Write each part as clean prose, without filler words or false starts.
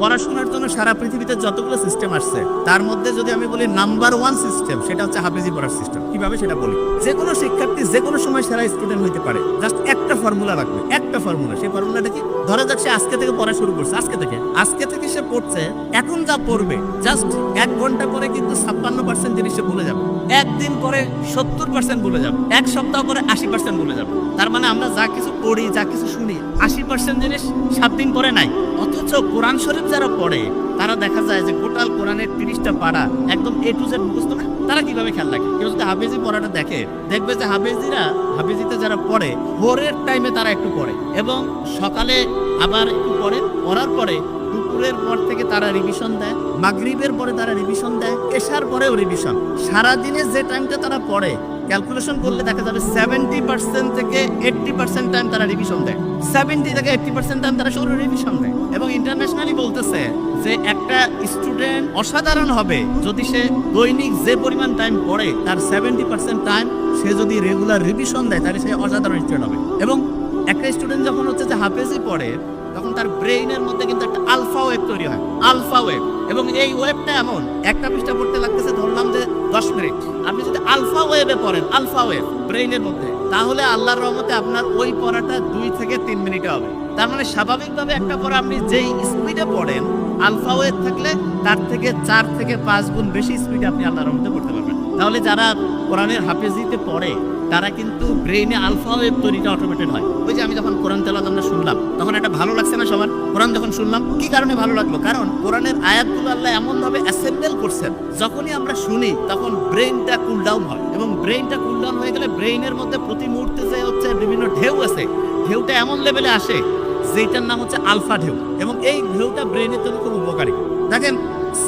পড়াশোনার জন্য সারা পৃথিবীতে যতগুলো সিস্টেম আসছে তার মধ্যে যদি আমি বলি নাম্বার 1 সিস্টেম, সেটা হচ্ছে হাফেজি পড়ার সিস্টেম। কিভাবে সেটা বলি, যে কোনো শিক্ষার্থী যে কোনো সময় সেরা স্টুডেন্ট হইতে পারে। জাস্ট একটা ফর্মুলা রাখবে, একটা ফর্মুলা। সেই ফর্মুলাটা কি? ধরা যাক সে আজকে থেকে পড়া শুরু করছে, আজকে থেকে সে পড়ছে। এখন যা পড়বে জাস্ট 1 ঘন্টা পরে কিন্তু 56% জিনিস সে ভুলে যাবে, একদিন পরে 70% ভুলে যাবে, এক সপ্তাহ পরে 80% ভুলে যাবে। তার মানে আমরা যা কিছু পড়ি, যা কিছু শুনি, 80% জিনিস 7 দিন পরে নাই। অথচ কোরআন শরীফ যারা পড়ে তারা দেখা যায় যে গোটাল কোরআনের 30টা পারা একদম A to Z মুখস্থ না। তারা কিভাবে খেয়াল রাখে? কেউ যদি হাফেজি পড়াটা দেখে, দেখবে যে হাফেজিতে যারা পড়ে ভোরের টাইমে তারা একটু পড়ে এবং সকালে আবার একটু পড়ে, পড়ার পরে দুপুরের পর থেকে তারা রিভিশন দেয়, মাগরিবের পরে তারা রিভিশন দেয়, এশার পরেও রিভিশন। সারাদিনে যে টাইমটা তারা পড়ে ক্যালকুলেশন করলে দেখা যাবে 70% থেকে 80% টাইম তারা রিভিশন দেয়, 70 থেকে 80% টাইম তারা শুধু রিভিশন দেয়। এবং ইন্টারন্যাশনালি বলতেছে যে একটা স্টুডেন্ট অসাধারণ হবে যদি সে দৈনিক যে পরিমাণ টাইম পড়ে তার 70% টাইম সে যদি রেগুলার রিভিশন দেয় তাহলে সে অসাধারণ স্টুডেন্ট হবে। এবং একটা স্টুডেন্ট যখন হচ্ছে যে হাফেজি পড়ে তখন তার ব্রেইনের মধ্যে কিন্তু একটা আলফা ওয়েভ তৈরি হয়, আলফা ওয়েভ। এবং এই ওয়েভটা এমন, একটা পৃষ্ঠা পড়তে লাগতেছে ধরলাম যে 10 মিনিট। আপনি যদি আলফা ওয়েভে পড়েন, আলফা ওয়েভ ব্রেইনের মধ্যে, তাহলে আল্লাহর রহমতে আপনার ওই পড়াটা 2 থেকে 3 মিনিটে হবে। তার মানে স্বাভাবিকভাবে একটা পড়া আপনি যেই স্পিডে পড়েন, আলফা ওয়েভ থাকলে তার থেকে 4 থেকে 5 গুণ বেশি স্পিডে আপনি আল্লাহর রহমতে পড়তে পারবেন। তাহলে যারা কোরআনের হাফেজিতে পড়ে তারা কিন্তু ব্রেইনে আলফা ওয়েভ তৈরিটা অটোমেটেড হয়। ওই যে আমি যখন কোরআন তেলাওয়াত আমরা শুনলাম তখন একটা ভালো লাগছে না সবার? কোরআন যখন শুনলাম কি কারণে ভালো লাগলো? কারণ কোরআনের আয়াতগুলো আল্লাহ এমন ভাবে অ্যাসেম্বল করছেন, যখনই আমরা শুনি তখন ব্রেইনটা কুল ডাউন হয়। এবং ব্রেইনটা কুল ডাউন হয়ে গেলে ব্রেইনের মধ্যে প্রতি মুহূর্তে যে হচ্ছে বিভিন্ন ঢেউ আছে, ঢেউটা এমন লেভেলে আসে যেটার নাম হচ্ছে আলফা ঢেউ। এবং এই ঢেউটা ব্রেইনের জন্য খুব উপকারী। দেখেন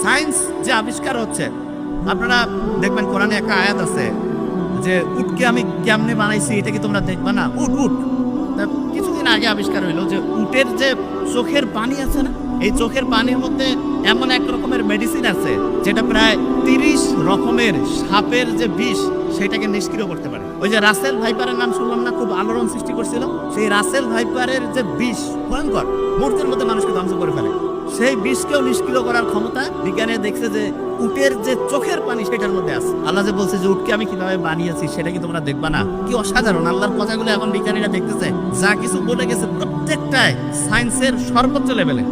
সায়েন্স যে আবিষ্কার হচ্ছে, আপনারা দেখবেন কোরআনে একটা আয়াত আছে যে উটকে আমি কেমনে বানাইছি, এটা কি তোমরা দেখবা না? উট কিছুদিন আগে আবিষ্কার হইলো যে উটের যে চোখের পানি আছে না, এই চোখের পানির মধ্যে এমন এক রকমের মেডিসিন আছে যেটা প্রায় 30 রকমের সাপের যে বিষ সেটাকে নিষ্ক্রিয় করতে পারে। ওই যে রাসেল ভাইপারের নাম শুনলাম না, খুব আলোড়ন সৃষ্টি করছিল। সেই রাসেল ভাইপারের যে বিষ ভয়ঙ্কর, মুহূর্তের মধ্যে মানুষকে ধ্বংস করে ফেলে, সেই বিষকেও নিষ্ক্রিয় করার ক্ষমতা বিজ্ঞানে দেখছে যে উটের যে চোখের পানি সেটার মধ্যে আছে। আল্লাহ যে বলছে যে উটকে আমি কিভাবে বানিয়েছি সেটা কি তোমরা দেখবা না? কি অসাধারণ! আল্লাহর কথাগুলো এখন বিজ্ঞানীরা দেখতেছে, যা কিছু বলে গেছে প্রত্যেকটাই সায়েন্সের সর্বোচ্চ লেভেলে।